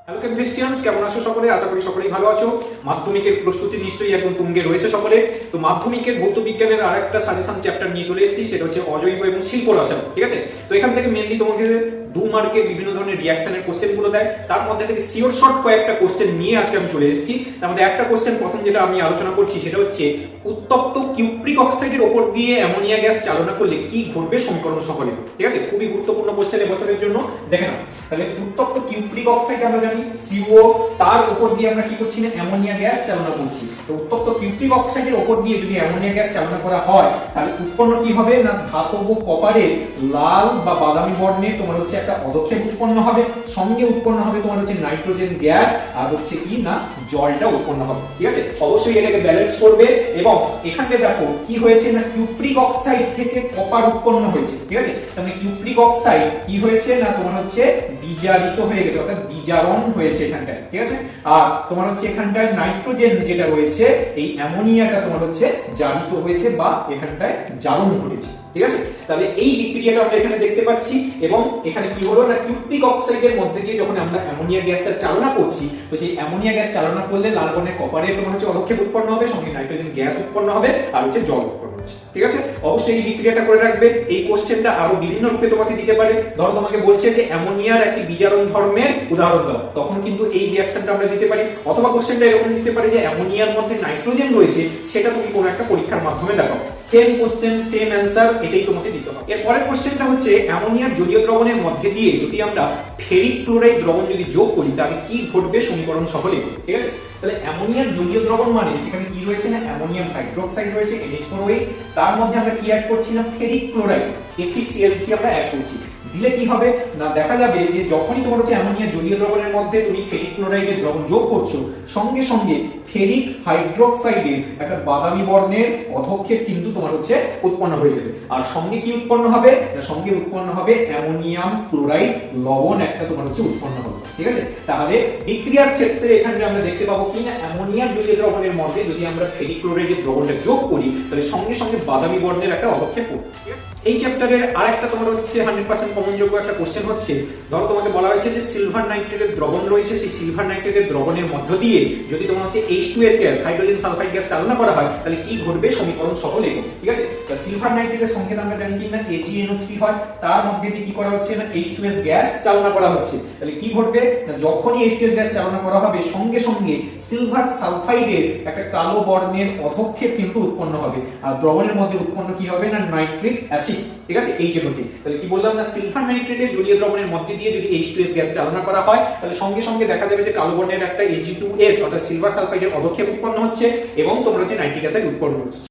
Hello কেমিস্ট্রিয়ানস, কেমন আছো সকলে? আশা করি সকলেই ভালো আছো। মাধ্যমিকের প্রস্তুতি নিশ্চয়ই একদম তুঙ্গে রয়েছে সকলে। তো মাধ্যমিকের ভৌত বিজ্ঞানের আরেকটা সাজেশন চ্যাপ্টার নিয়ে চলে এসেছি, সেটা হচ্ছে অজৈব এবং শিল্প রসায়ন। ঠিক আছে, তো এখান থেকে মেনলি তোমাকে 2 মার্কের বিভিন্ন ধরনের রিঅ্যাকশনের কোশ্চেন গুলো দেয়, তার মধ্যে থেকে সিওর শর্ট কয়েকটা কোশ্চেন নিয়ে আজকে আমি চলে এসেছি। তার মধ্যে একটা কোশ্চেন প্রথম যেটা আমি আলোচনা করছি সেটা হচ্ছে উত্তপ্ত কিউপ্রিক অক্সাইডের উপর দিয়ে অ্যামোনিয়া গ্যাস চালনা করলে কি ঘটবে সমীকরণ সকলে। ঠিক আছে, খুবই গুরুত্বপূর্ণ কোশ্চেন এবছরের জন্য। দেখে নাও, তাহলে উত্তপ্ত কিউপ্রিক অক্সাইড আমরা জানি CO, তার উপর দিয়ে আমরা কি করছি না অ্যামোনিয়া গ্যাস চালনা করছি। তো উত্তপ্ত কিউপ্রিক অক্সাইডের উপর দিয়ে যদি অ্যামোনিয়া গ্যাস চালনা করা হয় তাহলে উৎপন্ন কি হবে না, ধাতব কপারে লাল বা বাদামি বর্ণে তোমার হচ্ছে একটা পদক্ষেপ উৎপন্ন হবে, সঙ্গে উৎপন্ন হবে তোমার হচ্ছে নাইট্রোজেন গ্যাস, আর হচ্ছে কি না জলটা উৎপন্ন হবে। ঠিক আছে, অবশ্যই এটাকে ব্যালেন্স করবে। এবং এখানে দেখো কি হয়েছে না, কিউপ্রিক অক্সাইড থেকে কপার উৎপন্ন হয়েছে। ঠিক আছে, তাহলে কিউপ্রিক অক্সাইড কি হয়েছে না তোমার হচ্ছে বিজারিত হয়ে গেছে, অর্থাৎ বিজারণ হয়েছে এখানটায়। ঠিক আছে, আর তোমার হচ্ছে এখানটায় নাইট্রোজেন যেটা রয়েছে এই অ্যামোনিয়াটা তোমার হচ্ছে জারিত হয়েছে বা এখানটায় জ্বালন ঘটেছে। ঠিক আছে, তাহলে এই বিক্রিয়াটা আমরা এখানে দেখতে পাচ্ছি। এবং এখানে কি হলো না, কিউপ্রিক অক্সাইডের মধ্যে দিয়ে যখন আমরা অ্যামোনিয়া গ্যাসটা চালনা করছি, তো সেই অ্যামোনিয়া গ্যাস চালনা করলে লাল বর্ণের কপারে তোমার হচ্ছে পদক্ষেপ উৎপন্ন হবে, সঙ্গে নাইট্রোজেন গ্যাস উৎপন্ন হবে, আর হচ্ছে জল উৎপন্ন হচ্ছে। ঠিক আছে, অবশ্যই এই বিক্রিয়াটা করে রাখবে। এই কোশ্চেনটা আরো বিভিন্ন রূপে তোমাকে দিতে পারে। ধরো তোমাকে বলছে যে অ্যামোনিয়ার একটি বিজারণ ধর্মের উদাহরণ দাও, তখন কিন্তু এই রিঅ্যাকশনটা আমরা দিতে পারি। অথবা কোশ্চেনটা এরকম দিতে পারে যে অ্যামোনিয়ার মধ্যে নাইট্রোজেন রয়েছে, সেটা তুমি কোনো একটা পরীক্ষার মাধ্যমে দেখাও। সেম কোশ্চেন সেম অ্যানসার, এটাই তোমাকে দিতে হবে। এর পরের কোশ্চেনটা হচ্ছে অ্যামোনিয়ার জলীয় দ্রবণের মধ্যে দিয়ে যদি আমরা ফেরিক ক্লোরাইড দ্রবণ যদি যোগ করি তাহলে কি ঘটবে সমীকরণ সকলে। ঠিক আছে, তাহলে অ্যামোনিয়ার জলীয় দ্রবণ মানে সেখানে কি রয়েছে না, অ্যামোনিয়াম হাইড্রোক্সাইড রয়েছে NH4OH, তার মধ্যে আমরা কি অ্যাড করছি না, ফেরিক ক্লোরাইড FeCl3 আমরা অ্যাড করছি। দিলে কি হবে না, দেখা যাবে যে যখনই তোমার হচ্ছে অ্যামোনিয়া জলীয় দ্রবণের মধ্যে তুমি ফেরিক ক্লোরাইডের দ্রবণ যোগ করছো, সঙ্গে সঙ্গে ফেরিক হাইড্রোক্সাইডের একটা বাদামি বর্ণের পদক্ষেপ কিন্তু তোমার হচ্ছে উৎপন্ন হয়ে যাবে। আর সঙ্গে কি উৎপন্ন হবে না, সঙ্গে উৎপন্ন হবে অ্যামোনিয়াম ক্লোরাইড লবণ একটা তোমার হচ্ছে উৎপন্ন হবে। ঠিক আছে, তাহলে বিক্রিয়ার ক্ষেত্রে এখানে আমরা দেখতে পাবো কি না, অ্যামোনিয়া জলীয় দ্রবণের মধ্যে যদি আমরা ফেরিক ক্লোরাইডের দ্রবণটা যোগ করি তাহলে সঙ্গে সঙ্গে বাদামি বর্ণের একটা পদক্ষেপ পড়বে। এই চ্যাপ্টারের আরেকটা তোমার হচ্ছে 100% কমনযোগ্য একটা কোশ্চেন হচ্ছে, ধরো তোমাকে বলা হয়েছে যে সিলভার নাইট্রেটের দ্রবণ রয়েছে, সেই সিলভার নাইট্রেটের দ্রবণের মধ্য দিয়ে যদি তোমার হচ্ছে H2S gas, hydrogen sulphide gas চালনা করা হয় তাহলে কি ঘটবে সমীকরণ সহ লেখো। ঠিক আছে, তো সিলভার নাইট্রেটের সংকেত আমরা জানি কি না AgNO3 হয়, তার মধ্যে দিয়ে কি করা হচ্ছে না H2S গ্যাস চালনা করা হচ্ছে। তাহলে কি ঘটবে না, যখনই H2S গ্যাস চালনা করা হবে সঙ্গে সঙ্গে সিলভার সালফাইডের একটা কালো বর্ণের পদক্ষেপ কিন্তু উৎপন্ন হবে, আর দ্রবণের মধ্যে উৎপন্ন কি হবে না, নাইট্রিক অ্যাসিড। ঠিক আছে, HNO3। তাহলে কি বললাম না, সিলভার নাইট্রেটের জলীয় দ্রবণের মধ্যে দিয়ে যদি H2S গ্যাস চালনা করা হয় তাহলে সঙ্গে সঙ্গে দেখা যাবে যে কালো বর্ণের একটা Ag2S অর্থাৎ সিলভার সালফাইডের পদক্ষেপ উৎপন্ন হচ্ছে এবং তোমার হচ্ছে নাইট্রিক অ্যাসিড উৎপন্ন হচ্ছে।